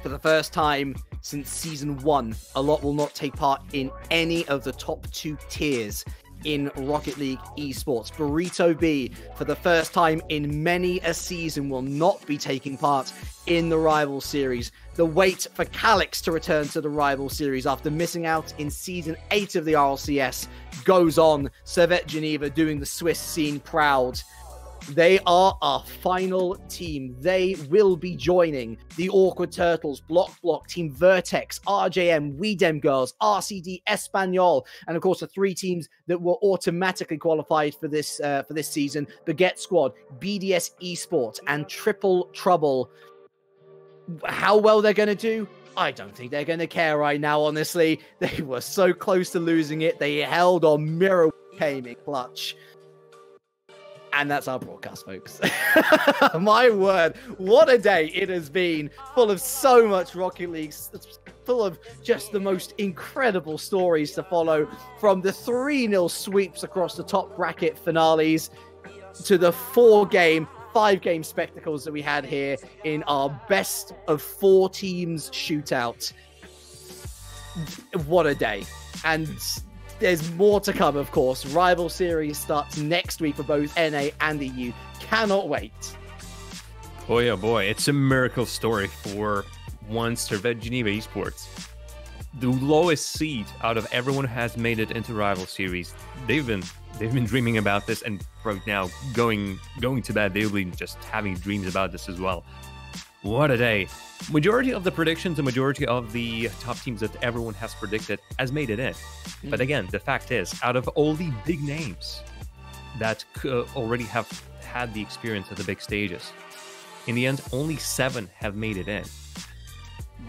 For the first time since season 1, a lot will not take part in any of the top 2 tiers in Rocket League Esports. Burrito B, for the first time in many a season, will not be taking part in the rival series. The wait for Calix to return to the rival series after missing out in season 8 of the RLCS goes on. Servette Geneva doing the Swiss scene proud. They are our final team. They will be joining the Awkward Turtles, Block, Team Vertex, RJM, Weedem Girls, RCD, Espanol, and of course the 3 teams that were automatically qualified for this season: Baguette Squad, BDS Esports, and Triple Trouble. How well they're going to do? I don't think they're going to care right now, honestly. They were so close to losing it. They held on. Mirror came in clutch. And that's our broadcast, folks. My word, what a day it has been. Full of so much Rocket League, full of just the most incredible stories to follow, from the 3-0 sweeps across the top bracket finales to the 4-game, 5-game spectacles that we had here in our best of 4 teams shootout. What a day. And there's more to come, of course. Rival Series starts next week for both NA and EU. Cannot wait. Boy, oh boy, it's a miracle story for one Servette Geneva Esports. The lowest seed out of everyone who has made it into Rival Series. They've been dreaming about this, and right now going to bed, they'll be just having dreams about this as well. What a day. Majority of the predictions, the majority of the top teams that everyone has predicted has made it in. But again, the fact is, out of all the big names that already have had the experience at the big stages, in the end, only 7 have made it in.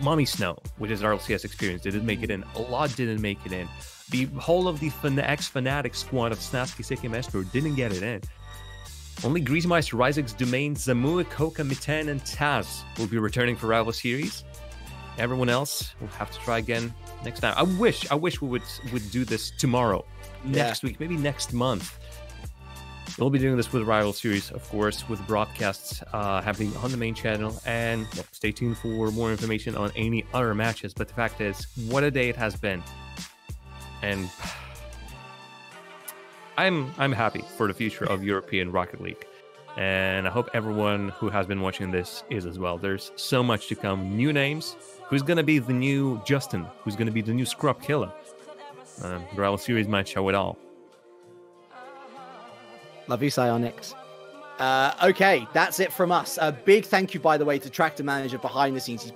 Mommy Snow, which is our LCS experience, didn't make it in. A lot didn't make it in. The whole of the ex-Fnatic squad of Snaski, Siki, Mestro didn't get it in. Only Greasemeister, Ryzex, Domain, Zamua, Koka, Miten, and Taz will be returning for Rival Series. everyone else will have to try again next time. I wish we would do this tomorrow, next week, maybe next month. We'll be doing this with Rival Series, of course, with broadcasts happening on the main channel. And stay tuned for more information on any other matches. But the fact is, what a day it has been. And I'm happy for the future of European Rocket League. And I hope everyone who has been watching this is as well. There's so much to come. New names. Who's going to be the new Justin? Who's going to be the new Scrub Killer? The Rival Series might show it all. Love you, Psyonix. Okay, that's it from us. A big thank you, by the way, to Tractor Manager behind the scenes.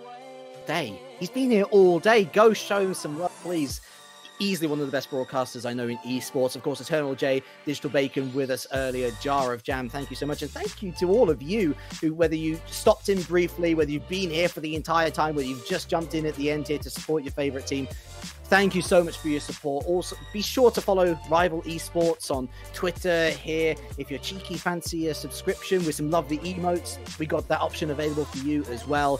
He's been here all day. Go show him some love, please. Easily one of the best broadcasters I know in esports. Of course, Eternal J, Digital Bacon with us earlier, Jar of Jam. Thank you so much. And thank you to all of you who, whether you stopped in briefly, whether you've been here for the entire time, whether you've just jumped in at the end here to support your favorite team. Thank you so much for your support. Also, be sure to follow Rival Esports on Twitter here. If you're cheeky, fancy a subscription with some lovely emotes, we got that option available for you as well.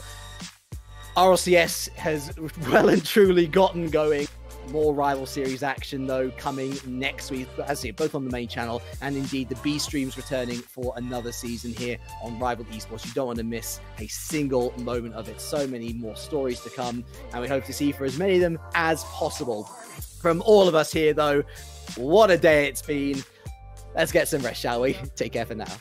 RLCS has well and truly gotten going. More Rival Series action, though, coming next week, as I say, both on the main channel and indeed the B streams returning for another season here on Rival Esports. You don't want to miss a single moment of it. So many more stories to come, and we hope to see for as many of them as possible. From all of us here, though, what a day it's been. Let's get some rest, shall we? Take care for now.